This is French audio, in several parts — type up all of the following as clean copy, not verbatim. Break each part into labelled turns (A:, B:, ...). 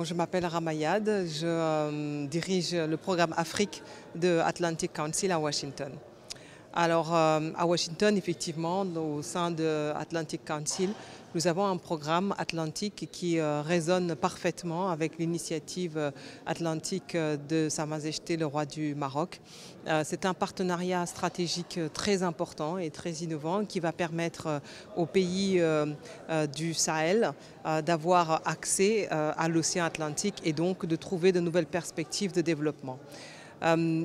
A: Je m'appelle Ramayad, je dirige le programme Afrique de Atlantic Council à Washington. Alors à Washington, effectivement, au sein de Atlantic Council, nous avons un programme atlantique qui résonne parfaitement avec l'initiative atlantique de Sa Majesté le Roi du Maroc. C'est un partenariat stratégique très important et très innovant qui va permettre aux pays du Sahel d'avoir accès à l'océan Atlantique et donc de trouver de nouvelles perspectives de développement.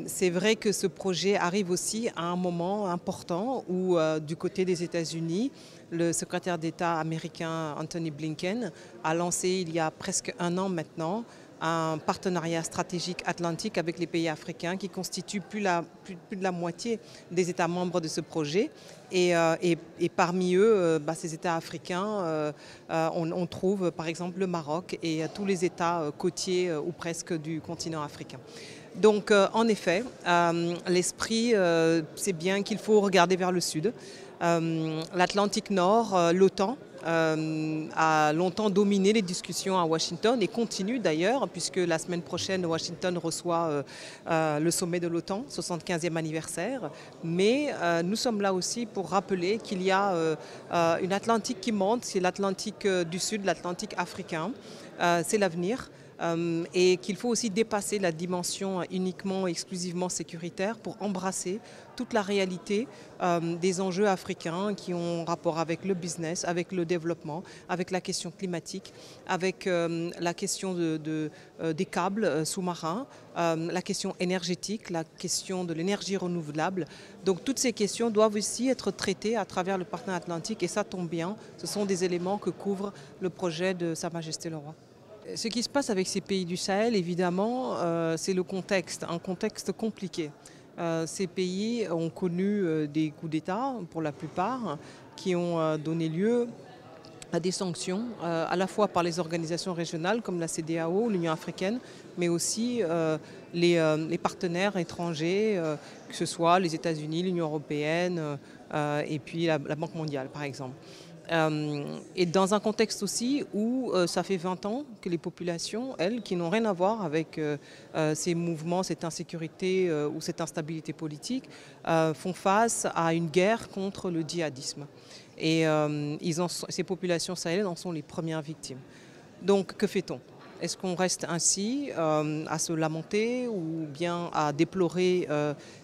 A: C'est vrai que ce projet arrive aussi à un moment important où, du côté des États-Unis, le secrétaire d'État américain Anthony Blinken a lancé il y a presque un an maintenant un partenariat stratégique atlantique avec les pays africains qui constitue plus de la moitié des États membres de ce projet. Et parmi eux, ces États africains, on trouve par exemple le Maroc et tous les États côtiers ou presque du continent africain. Donc en effet, l'esprit, c'est bien qu'il faut regarder vers le sud. L'Atlantique Nord, l'OTAN, a longtemps dominé les discussions à Washington et continue d'ailleurs, puisque la semaine prochaine, Washington reçoit le sommet de l'OTAN, 75e anniversaire. Mais nous sommes là aussi pour rappeler qu'il y a une Atlantique qui monte, c'est l'Atlantique du Sud, l'Atlantique africain. C'est l'avenir. Et qu'il faut aussi dépasser la dimension uniquement, exclusivement sécuritaire pour embrasser toute la réalité des enjeux africains qui ont rapport avec le business, avec le développement, avec la question climatique, avec la question des câbles sous-marins, la question énergétique, la question de l'énergie renouvelable. Donc toutes ces questions doivent aussi être traitées à travers le partenariat atlantique et ça tombe bien, ce sont des éléments que couvre le projet de Sa Majesté le Roi. Ce qui se passe avec ces pays du Sahel, évidemment, c'est le contexte, un contexte compliqué. Ces pays ont connu des coups d'État, pour la plupart, qui ont donné lieu à des sanctions, à la fois par les organisations régionales comme la CEDEAO, l'Union africaine, mais aussi les partenaires étrangers, que ce soit les États-Unis, l'Union européenne et puis la Banque mondiale, par exemple. Et dans un contexte aussi où ça fait 20 ans que les populations, elles, qui n'ont rien à voir avec ces mouvements, cette insécurité ou cette instabilité politique, font face à une guerre contre le djihadisme. Et ces populations sahéliennes en sont les premières victimes. Donc que fait-on ? Est-ce qu'on reste ainsi à se lamenter ou bien à déplorer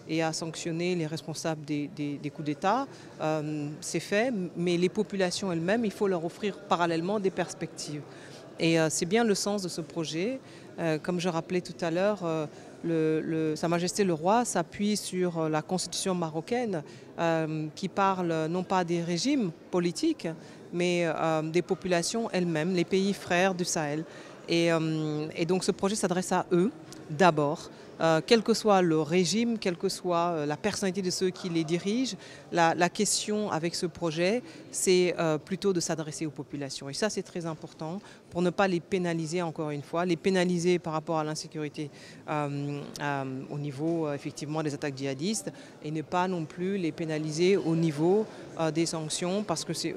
A: et à sanctionner les responsables des coups d'État? C'est fait, mais les populations elles-mêmes, il faut leur offrir parallèlement des perspectives. Et c'est bien le sens de ce projet. Comme je rappelais tout à l'heure, Sa Majesté le Roi s'appuie sur la constitution marocaine qui parle non pas des régimes politiques, mais des populations elles-mêmes, les pays frères du Sahel. Et donc ce projet s'adresse à eux d'abord, quel que soit le régime, quelle que soit la personnalité de ceux qui les dirigent. La question avec ce projet, c'est plutôt de s'adresser aux populations. Et ça, c'est très important pour ne pas les pénaliser, encore une fois, les pénaliser par rapport à l'insécurité au niveau effectivement des attaques djihadistes et ne pas non plus les pénaliser au niveau des sanctions parce que ce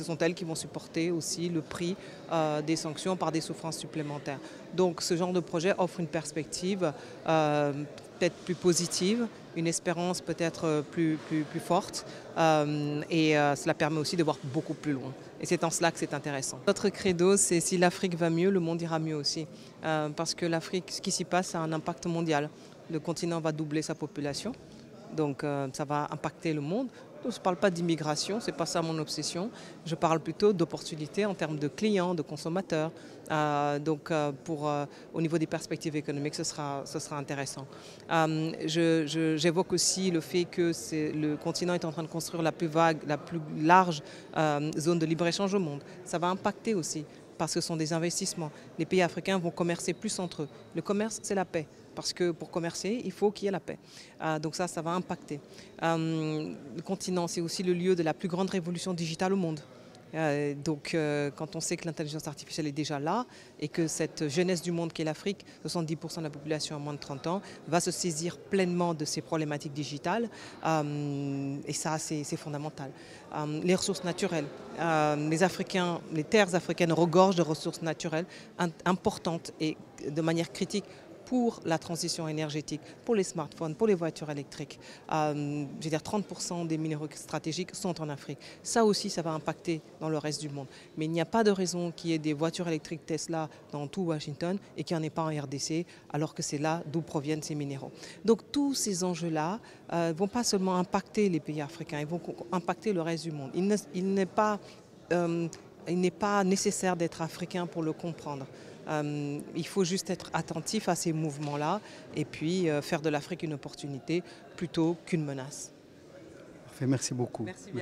A: sont elles qui vont supporter aussi le prix des sanctions par des souffrances supplémentaires. Donc ce genre de projet offre une perspective peut-être plus positive, une espérance peut-être plus forte et cela permet aussi de voir beaucoup plus loin. Et c'est en cela que c'est intéressant. Notre credo, c'est si l'Afrique va mieux, le monde ira mieux aussi. Parce que l'Afrique, ce qui s'y passe, a un impact mondial. Le continent va doubler sa population, donc ça va impacter le monde. Donc, je ne parle pas d'immigration, ce n'est pas ça mon obsession. Je parle plutôt d'opportunités en termes de clients, de consommateurs. Au niveau des perspectives économiques, ce sera intéressant. J'évoque aussi le fait que le continent est en train de construire la plus large zone de libre-échange au monde. Ça va impacter aussi parce que ce sont des investissements. Les pays africains vont commercer plus entre eux. Le commerce, c'est la paix. Parce que pour commercer, il faut qu'il y ait la paix. Donc ça va impacter. Le continent, c'est aussi le lieu de la plus grande révolution digitale au monde. Quand on sait que l'intelligence artificielle est déjà là et que cette jeunesse du monde qu'est l'Afrique, 70% de la population à moins de 30 ans, va se saisir pleinement de ces problématiques digitales. Et ça, c'est fondamental. Les ressources naturelles. Les terres africaines regorgent de ressources naturelles importantes et de manière critique pour la transition énergétique, pour les smartphones, pour les voitures électriques. Je veux dire, 30% des minéraux stratégiques sont en Afrique. Ça aussi, ça va impacter dans le reste du monde. Mais il n'y a pas de raison qu'il y ait des voitures électriques Tesla dans tout Washington et qu'il n'y en ait pas en RDC, alors que c'est là d'où proviennent ces minéraux. Donc tous ces enjeux-là ne vont pas seulement impacter les pays africains, ils vont impacter le reste du monde. Il n'est pas nécessaire d'être africain pour le comprendre. Il faut juste être attentif à ces mouvements-là et puis faire de l'Afrique une opportunité plutôt qu'une menace.
B: Parfait, merci beaucoup.
A: Merci bien.